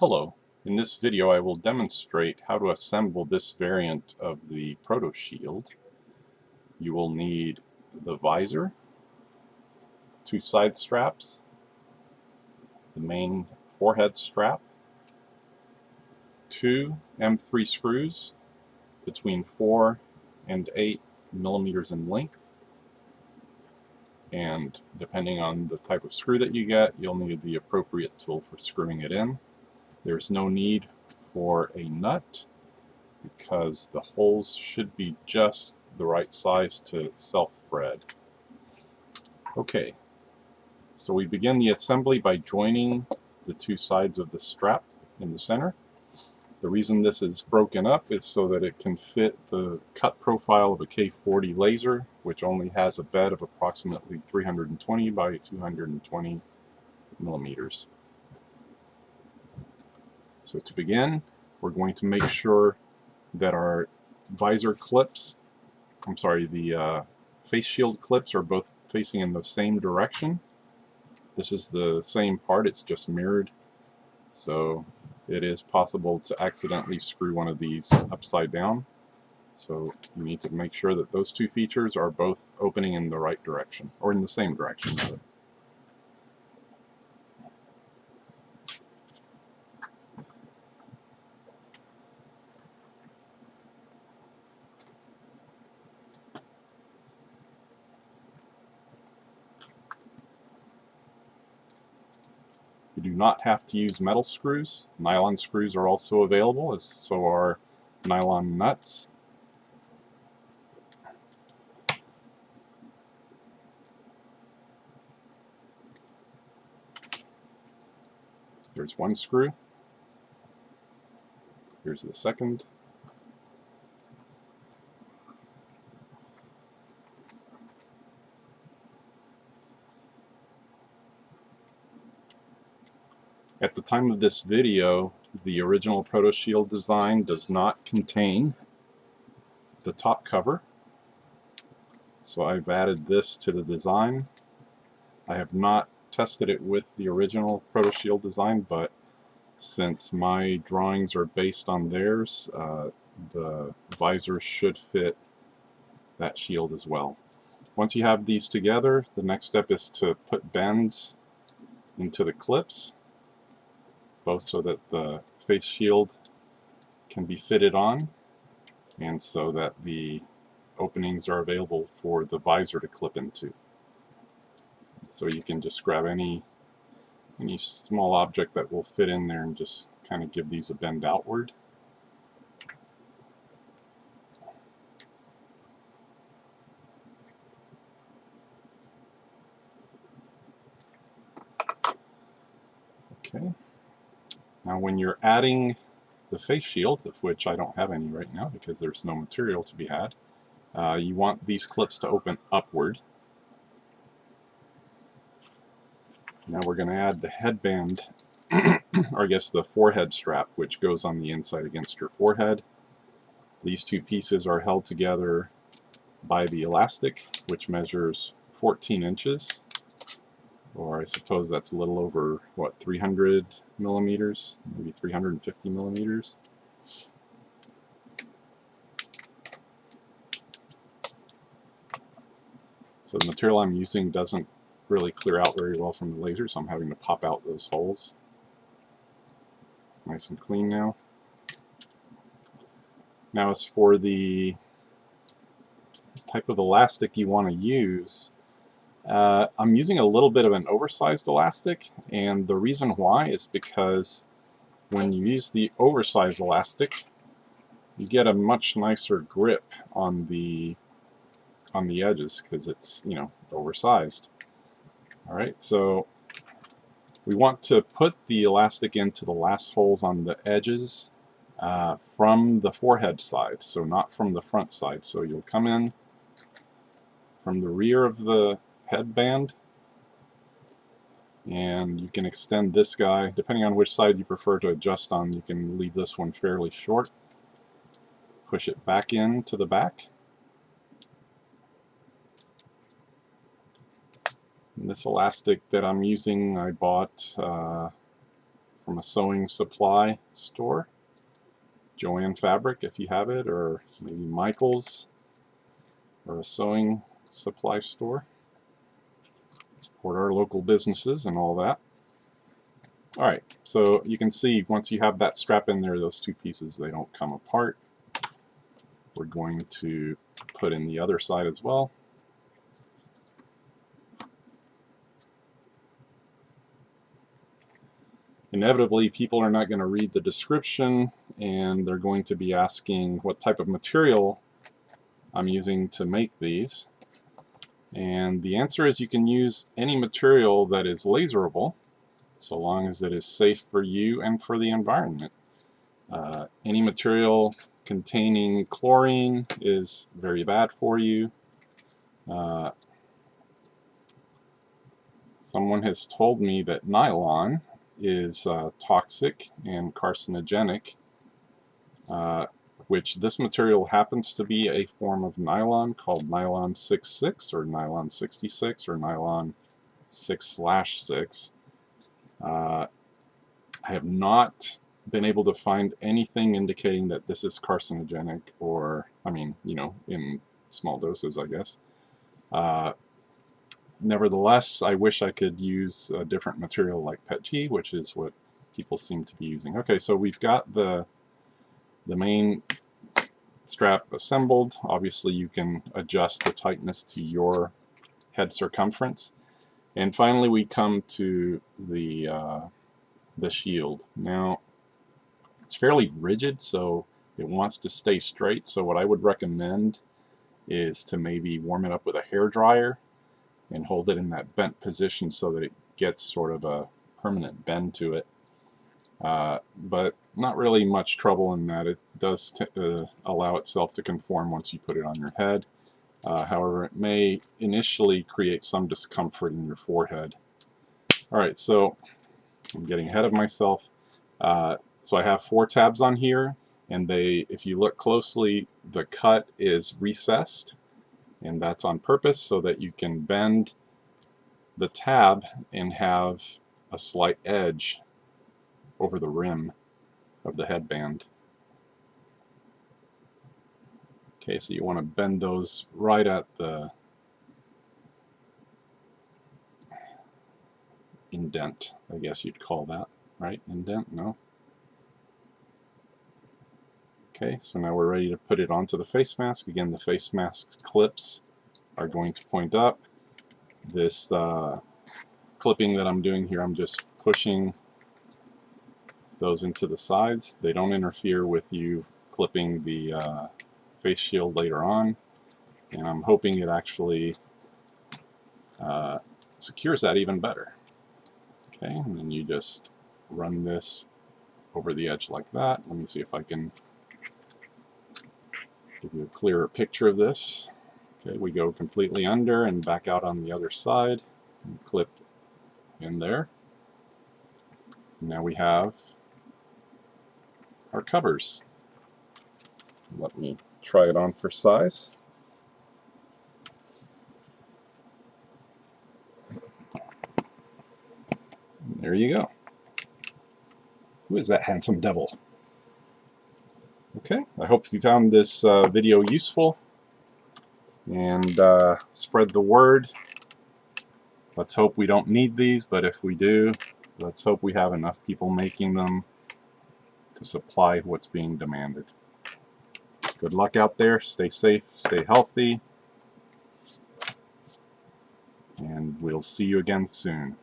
Hello. In this video I will demonstrate how to assemble this variant of the PROTO-SHIELD. You will need the visor, two side straps, the main forehead strap, two M3 screws between 4 and 8 millimeters in length, and depending on the type of screw that you get, you'll need the appropriate tool for screwing it in. There's no need for a nut because the holes should be just the right size to self-thread. Okay, so we begin the assembly by joining the two sides of the strap in the center. The reason this is broken up is so that it can fit the cut profile of a K40 laser, which only has a bed of approximately 320 by 220 millimeters. So to begin, we're going to make sure that our visor clips, the face shield clips are both facing in the same direction. This is the same part, it's just mirrored. So it is possible to accidentally screw one of these upside down. So you need to make sure that those two features are both opening in the right direction, or in the same direction rather. You do not have to use metal screws. Nylon screws are also available, as so are nylon nuts. There's one screw. Here's the second. At the time of this video, the original PROTO-SHIELD design does not contain the top cover. So I've added this to the design. I have not tested it with the original PROTO-SHIELD design, but since my drawings are based on theirs, the visor should fit that shield as well. Once you have these together, the next step is to put bends into the clips, both so that the face shield can be fitted on and so that the openings are available for the visor to clip into. So you can just grab any small object that will fit in there and just kind of give these a bend outward. Okay. Now when you're adding the face shield, of which I don't have any right now because there's no material to be had, you want these clips to open upward. Now we're going to add the headband, or I guess the forehead strap, which goes on the inside against your forehead. These two pieces are held together by the elastic, which measures 14 inches, or I suppose that's a little over, what, 300 millimeters, maybe 350 millimeters. So the material I'm using doesn't really clear out very well from the laser, so I'm having to pop out those holes. Nice and clean now. Now as for the type of elastic you want to use, I'm using a little bit of an oversized elastic, and the reason why is because when you use the oversized elastic, you get a much nicer grip on the edges because it's, you know, oversized. Alright, so we want to put the elastic into the last holes on the edges from the forehead side, so not from the front side. So you'll come in from the rear of the headband, and you can extend this guy, depending on which side you prefer to adjust on. You can leave this one fairly short, push it back into the back. And this elastic that I'm using I bought from from a sewing supply store. Joann Fabric if you have it, or maybe Michael's, or a sewing supply store. Support our local businesses and all that. Alright, so you can see once you have that strap in there, those two pieces, they don't come apart. We're going to put in the other side as well. Inevitably, people are not going to read the description, and they're going to be asking what type of material I'm using to make these. And the answer is you can use any material that is laserable, so long as it is safe for you and for the environment. Any material containing chlorine is very bad for you. Someone has told me that nylon is toxic and carcinogenic, which this material happens to be a form of nylon called nylon 66 or nylon 66 or nylon 6/6. I have not been able to find anything indicating that this is carcinogenic, or, I mean, you know, in small doses, I guess. Nevertheless, I wish I could use a different material like PETG, which is what people seem to be using. Okay, so we've got the main strap assembled. Obviously, you can adjust the tightness to your head circumference. And finally, we come to the shield. Now, it's fairly rigid, so it wants to stay straight. So what I would recommend is to maybe warm it up with a hair dryer and hold it in that bent position so that it gets sort of a permanent bend to it. But not really much trouble in that. It does allow itself to conform once you put it on your head. However, it may initially create some discomfort in your forehead. Alright, so I'm getting ahead of myself. So I have 4 tabs on here, and if you look closely, the cut is recessed, and that's on purpose so that you can bend the tab and have a slight edge over the rim of the headband. Okay, so you want to bend those right at the indent, I guess you'd call that, right? Indent? No? Okay, so now we're ready to put it onto the face mask. Again, the face mask's clips are going to point up. This clipping that I'm doing here, I'm just pushing those into the sides. They don't interfere with you clipping the face shield later on, and I'm hoping it actually secures that even better. Okay, and then you just run this over the edge like that. Let me see if I can give you a clearer picture of this. Okay, we go completely under and back out on the other side and clip in there. Now we have our covers. Let me try it on for size. There you go. Who is that handsome devil? Okay, I hope you found this video useful, and spread the word. Let's hope we don't need these, but if we do, let's hope we have enough people making them to supply what's being demanded. Good luck out there. Stay safe, stay healthy, and we'll see you again soon.